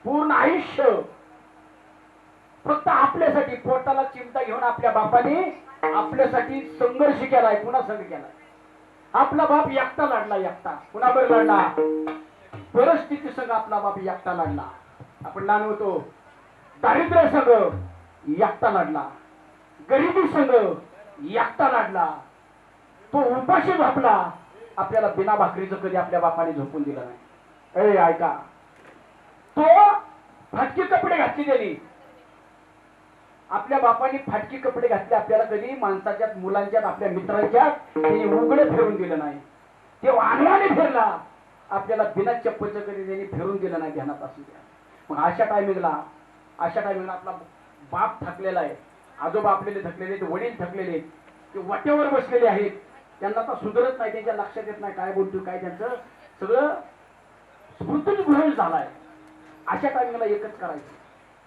पूर्ण आयुष्य फक्त आपल्यासाठी पोटाला चिमटा घेऊन आपल्या बापाने आपल्यासाठी संघर्ष केलाय. पुन्हा संघ केलाय. आपला बाप एकटा लढला. एकटा कुणाबर लढला? परिस्थिती संघ आपला बाप एकटा लढला. आपण लहान होतो. दारिद्र्य संघ एकटा लढला. गरिबी संघ एकटा लढला. तो उपाशी झोपला. आपल्याला बिना भाकरीचं कधी आपल्या बापाने झोपून दिलं नाही. ऐका. तो फाटके कपडे घातले त्यांनी. आपल्या बापाने फाटके कपडे घातले. आपल्याला कधी माणसाच्यात मुलांच्यात आपल्या मित्रांच्यात त्यांनी उघडे फिरून दिलं नाही. ते वानवाने फिरला. आपल्याला बिना चप्पलचं कधी त्यांनी फिरून दिलं नाही. ध्यानात असू द्या. मग अशा टायमिंगला आपला बाप थकलेला आहे. आजोबा आपल्याला थकलेले, वडील थकलेले, ते वाट्यावर बसलेले आहेत. त्यांना आता सुधरत नाही. त्यांच्या लक्षात येत नाही काय बोलतो काय. त्यांचं सगळं स्मृतीच भ्रंश झालाय. अशा टायमिंगला एकच करायचं.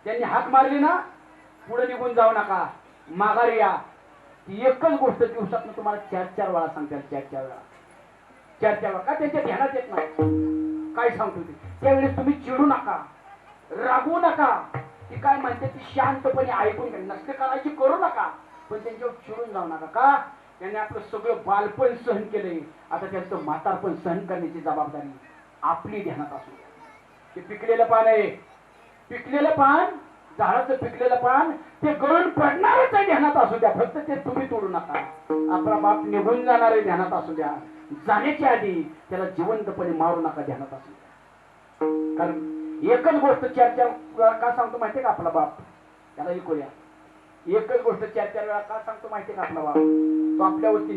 त्यांनी हाक मारली ना, पुढे निघून जाऊ नका, माघारी या. ती एकच गोष्ट दिवसात तुम्हाला 4-4 वेळा सांगतात. 4-4 वेळा. 4-4 वेळा. का त्यांच्या ध्यानात येत नाही काय सांगतो ते. त्यावेळेस तुम्ही चिडू नका, रागवू नका. ती काय म्हणते ती शांतपणे ऐकून घ्या. नसते करायची करू नका, पण त्यांच्यावर चिडून जाऊ नका. का? त्यांनी आपलं सगळं बालपण सहन केलंय. आता त्यांचं म्हातारपण सहन करण्याची जबाबदारी आपली ध्यानात असू द्या. ते पिकलेलं पान आहे. पिकलेलं पान, झाडाचं पिकलेलं पान ते गळून पडणारच आहे. ध्यानात असू द्या. फक्त ते तुम्ही तोडू नका. आपला बाप निघून जाणार आहे. ध्यानात असू द्या. जाण्याच्या आधी त्याला जिवंतपणे मारू नका. ध्यानात असू द्या. कारण एकच गोष्ट 4-4 वेळा का सांगतो माहितीये का आपला बाप? त्याला ऐकूया. एकच गोष्ट 4-4 वेळा का सांगतो माहितीये का आपला बाप? तो आपल्यावरती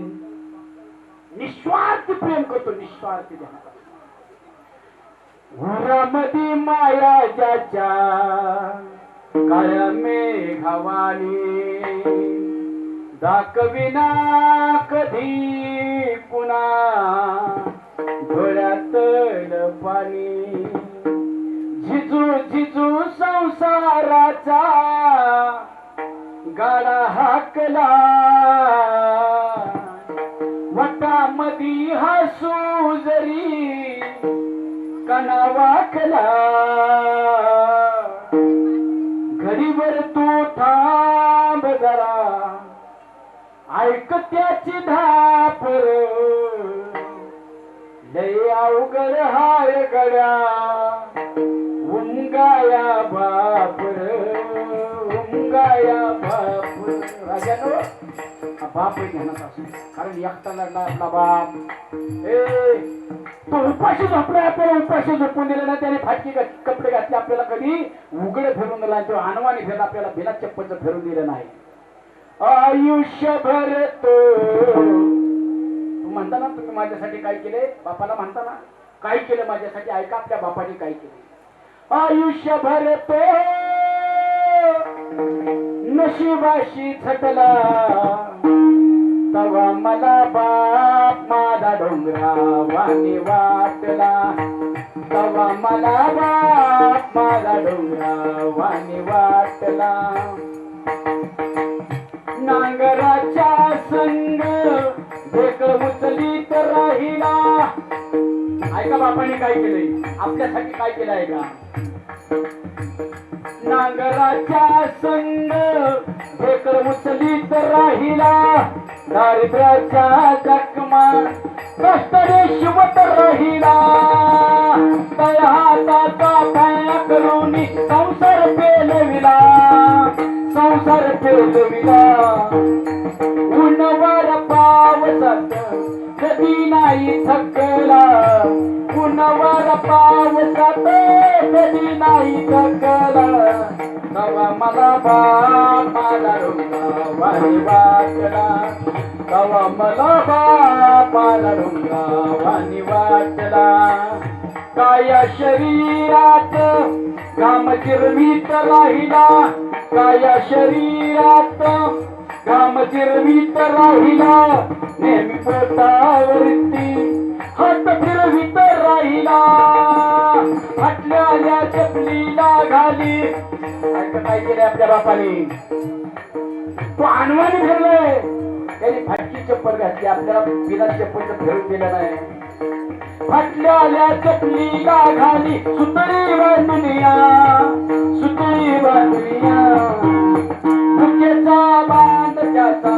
निस्वार्थ प्रेम करतो. निस्वार्थ. ध्यानात असू. उरामधी माया ज्याच्या काळ्या मेघवाणी दाखविना कधी पुन्हा डोळ्यातलं पाणी. झिजू झिजू संसाराचा गाडा हाकला. वटामधी हसू जरी कणा वाकला. घडीवर तू थांब जरा ऐक त्याची धापर. लय अवघड हाय गड्या उंगाया बापर. उंगाया बापर. राजानो बाप ध्यानात असू. कारण एकटा लढला आपला बाप. तो उपाशी झोपला. आपल्याला उपाशी झोपून दिलं ना. त्याने फाटकी कपडे घातले. आपल्याला कधी उघडे फिरून दिला. तो अनवाणी फिरला. आपल्याला बिना चप्पलचं फिरून दिलं नाही. आयुष्यभर तो म्हणता ना तुम्ही माझ्यासाठी काय केले. बापाला म्हणता ना काय केलं माझ्यासाठी. ऐका आपल्या बापाने काय केले. आयुष्यभर तो नशिबाशी झटला. तवा मला बाप माझा डोंगरा वाणी वाटला. तवा मला बाप मला डोंगरावानी वाटला नांगराच्या संग ढेकळ उचलीत राहिला. ऐका बापाने काय केलंय आपल्यासाठी काय केलं आहे का. नांगराच्या संग ढेकळ उचलीत राहिला दारिद्र्याच्या जखमा कष्टाने शिवत राहिला. तया हाताचा पाया करून संसार पेलविला संसार पेलविला. उन्हावर पावसात कधी नाही थकला उन्हावर पावसात कधी नाही थकला. तवा मला बाप मला डोंगरावानी वाटला तवा मला बाप मला डोंगरावानी वाटला. काया शरीरात घाम जिरवीत राहिला काया शरीरात घाम जिरवीत राहिला. नेहमी पोटावरती हात फिरवीत राहिला फाटल्या चपलीला घाली. ऐका काय केलंय आपल्या बापाने तो अनवाणी फिरलाय त्यांनी फाटकी चप्पल घातली आपल्याला बिना चप्पलचं फिरून दिलं नाही. फाटल्या चपलीला घाली सुतळी बांधुनिया सुतळी बांधुनिया. डुक्याचा बांध त्याचा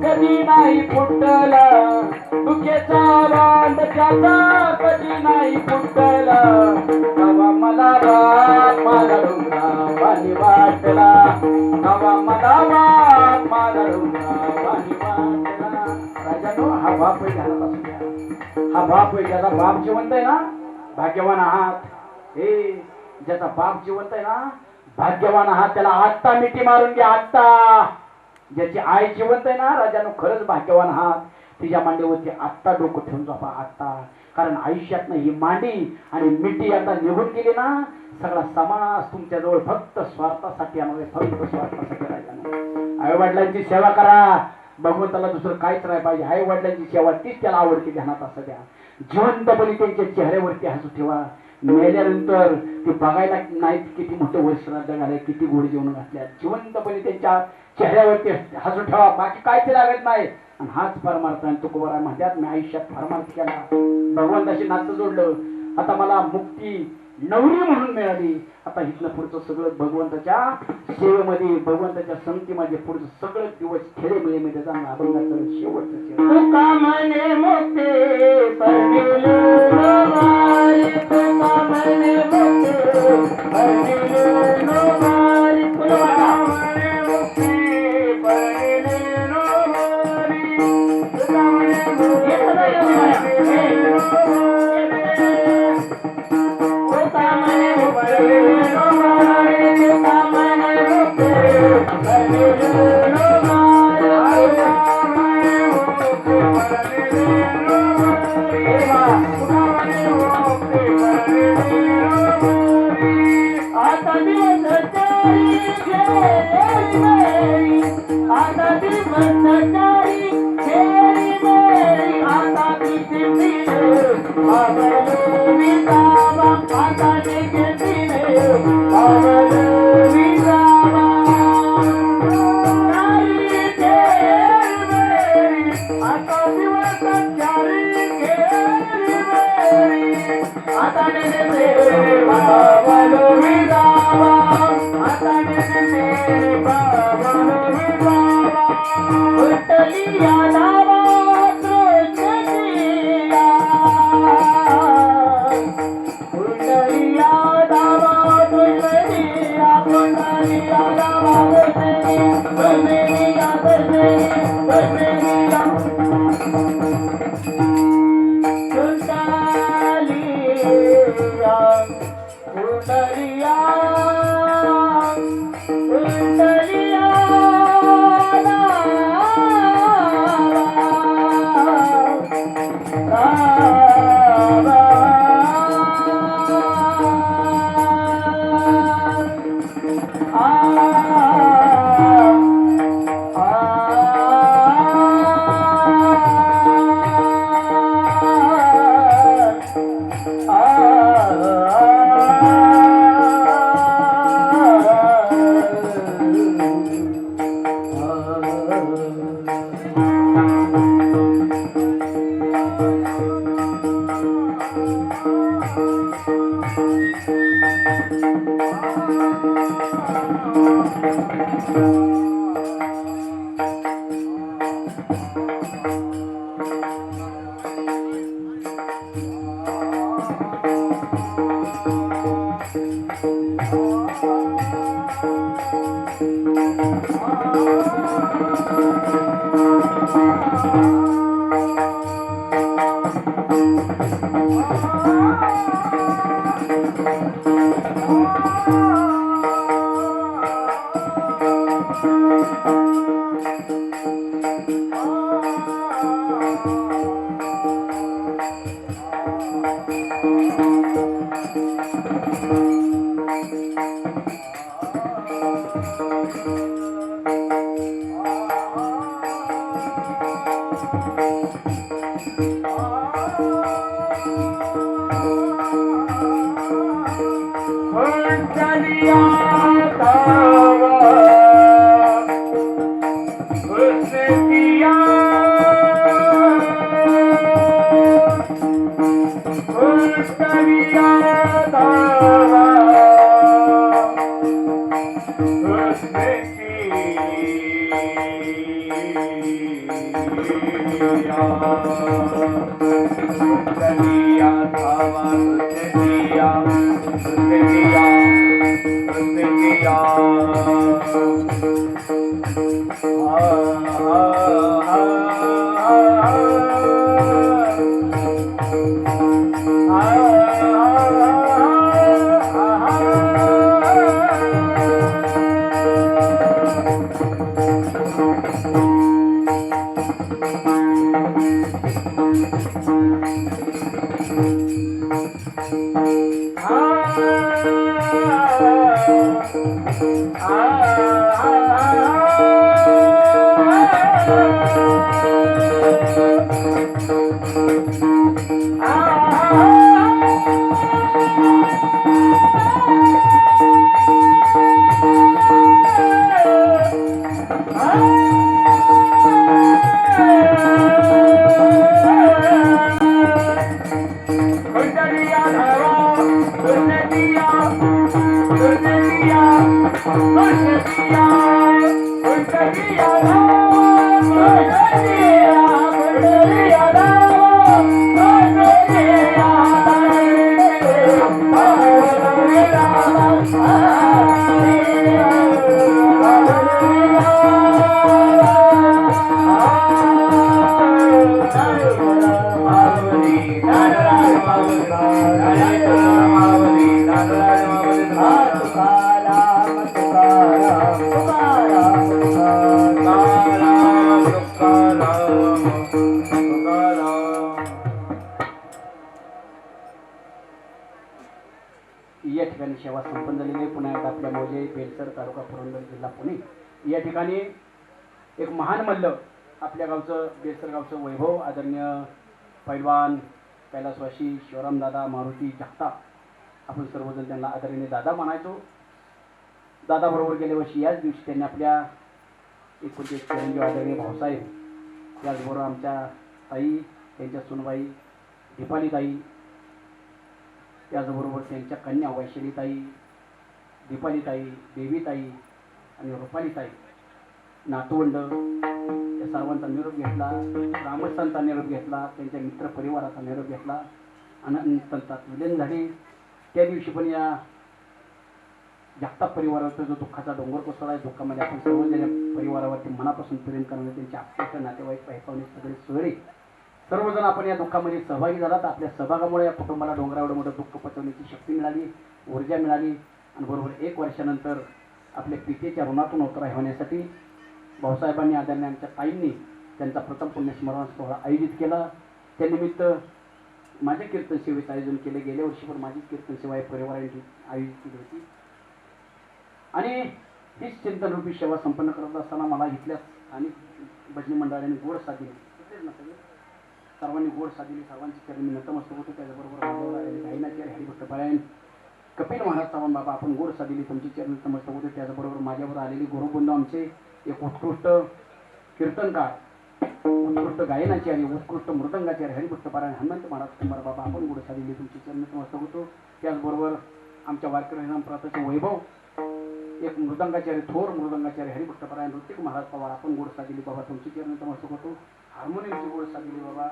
कधी नाही फुटला डुक्याचा बांध त्याचा कधी नाही फुटला. तवा मला बाप मला डोंगरावानी वाटला तवा मला बाप मला डोंगरावानी वाटला. राजानो हा बाप आहे घरात असू द्या हा बाप आहे ज्याचा बाप जिवंत आहे ना भाग्यवान आहात. हे ज्याचा बाप जिवंत आहे ना भाग्यवान आहात. त्याला आत्ता मिठी मारून घ्या आत्ता. ज्याची आई जिवंत आहे ना राजानो खरंच भाग्यवान आहात. तिच्या मांडीवरती आत्ता डोकं ठेवून झोपा आत्ता. कारण आयुष्यातनं ही मांडी आणि मिठी आता निघून गेली ना सगळा समाज तुमच्याजवळ फक्त स्वार्थासाठी आणणार फक्त स्वार्थासाठी राहिला. आई वडिलांची सेवा करा भगवंताला दुसरं काहीच नाही पाहिजे. आई वडिलांची सेवा तीच त्याला आवडते. ध्यानात असं द्या. जिवंतपणे त्यांच्या चेहऱ्यावरती हसू ठेवा. मेल्यानंतर ते बघायला नाहीत किती मोठं वैश्राद्ध घालाय किती गोड जेवण घातल्या. जिवंतपणे त्यांच्या चेहऱ्यावरती हसू ठेवा बाकी काहीच लागत नाही. आणि हाच परमार्थ आणि तुकोबारा म्हणतात मी आयुष्यात परमार्थ केला भगवंताशी नातं जोडलं आता मला मुक्ती नवरी म्हणून मिळाली. आता इथलं पुढचं सगळं भगवंताच्या सेवेमध्ये भगवंताच्या संगतीमध्ये पुढचं सगळं दिवस खेळेमेळीमध्ये जाणं अभंगाचं शेवटचं तुका म्हणे मोठे परमिलो नोवारी तुका म्हणे मोठे परमिलो नोवारी तुका म्हणे मोठे परमिलो नोवारी तुका म्हणे मोठे परमिलो या ठिकाणी सेवा संपन्न झालेली आहे. पुन्हा एकदा आपल्या मौजे बेलसर तालुका पुरंदर जिल्हा पुणे या ठिकाणी एक महान मल्ल आपल्या गावचं बेलसर गावचं वैभव आदरणीय पैलवान कैलासवासी शिवराम दादा मारुती जगताप, आपण सर्वजण त्यांना आदरणीय दादा म्हणायचो. दादाबरोबर गेल्या वर्षी याच दिवशी त्यांनी आपल्या एकुलते चिरंजीव आदरणीय भाऊसाहेब, त्याचबरोबर आमच्या ताई, त्यांच्या सुनबाई दीपालीताई, त्याचबरोबर त्यांच्या कन्या वैशालीताई, दीपालीताई, देवीताई आणि रुपालीताई, नातवंड, त्या सर्वांचा निरोप घेतला. ग्रामस्थांचा निरोप घेतला, त्यांच्या मित्रपरिवाराचा निरोप घेतला. अनंतात विलीन झाली. त्या दिवशी पण या जगताप परिवारावरचा जो दुःखाचा डोंगर कोसळला आहे, दुःखामध्ये आपण सर्वजण परिवारावरती मनापासून प्रेम करणारे त्यांचे आप्तेष्ट नातेवाईक पाहिजे सगळे सोयरे सर्वजण आपण या दुःखामध्ये सहभागी झालात. आपल्या सहभागामुळे या कुटुंबाला डोंगराएवढं मोठं दुःख पचवण्याची शक्ती मिळाली, ऊर्जा मिळाली. आणि बरोबर 1 वर्षानंतर आपल्या पितेच्या ऋणातून उतरा होण्यासाठी भाऊसाहेबांनी आदरणीय आमच्या ताईंनी त्यांचा प्रथम पुण्यस्मरण सोहळा आयोजित केला. त्यानिमित्त माझ्या कीर्तन सेवेचं आयोजन केले. गेल्या वर्षी पण माझी कीर्तन सेवा या परिवारांची आयोजित केली होती. आणि हीच चिंतनरूपी सेवा संपन्न करत असताना मला इथल्या आणि भजनी मंडळाने गोड साथ दिली. सर्वांनी गोड साथ दिली. सर्वांची चरणी नतमस्तक होतो. त्याच्याबरोबर गायनाचे हरिभक्त पारायण कपिल महाराज चव्हाण बाबा, आपण गोड साथ दिली, तुमची चरणी नतमस्तक होते. त्याचबरोबर माझ्याबरोबर आलेले गुरुबंधू आमचे एक उत्कृष्ट कीर्तनकार, उत्कृष्ट गायनाचार्य, उत्कृष्ट मृदंगाचार्य हरिभक्त पारायण हनुमंत महाराज कुमार बाबा, आपण गोड साथ दिली, तुमची चरणी नतमस्तक होतो. त्याचबरोबर आमच्या वारकरी हरिनामप्राताचे वैभव, एक मृदंगाचार्य, थोर मृदंगाचार्य हरिभक्तपरायण ऋतिक महाराज पवार, आपण गोड साधिली बाबा तुमची चरण नतमस्तक होतो. हार्मोनियमची गोड साधिली बाबा,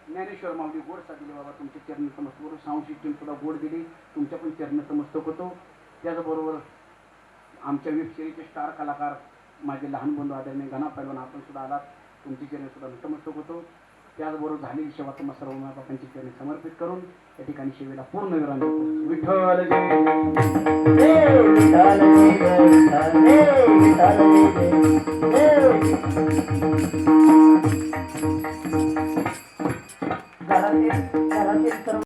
ज्ञानेश्वर माऊली गोड साधिली बाबा तुमचे चरण नतमस्तक होतो. साऊंड सिस्टीम सुद्धा गोड दिली, तुमच्या पण चरण नतमस्तक होतो. त्याचबरोबर आमच्या वेब सिरीजचे स्टार कलाकार माझे लहान बंधू आदरणीय घना पैलवान, आपण सुद्धा आलात, तुमची चरण सुद्धा नतमस्तक होतो. त्याचबरोबर झालेली सेवा तुम्हाला सर्व मातांची चरणी समर्पित करून या ठिकाणी सेवेला पूर्ण विराम देतो. विठ्ठल जय विठ्ठल विठ्ठल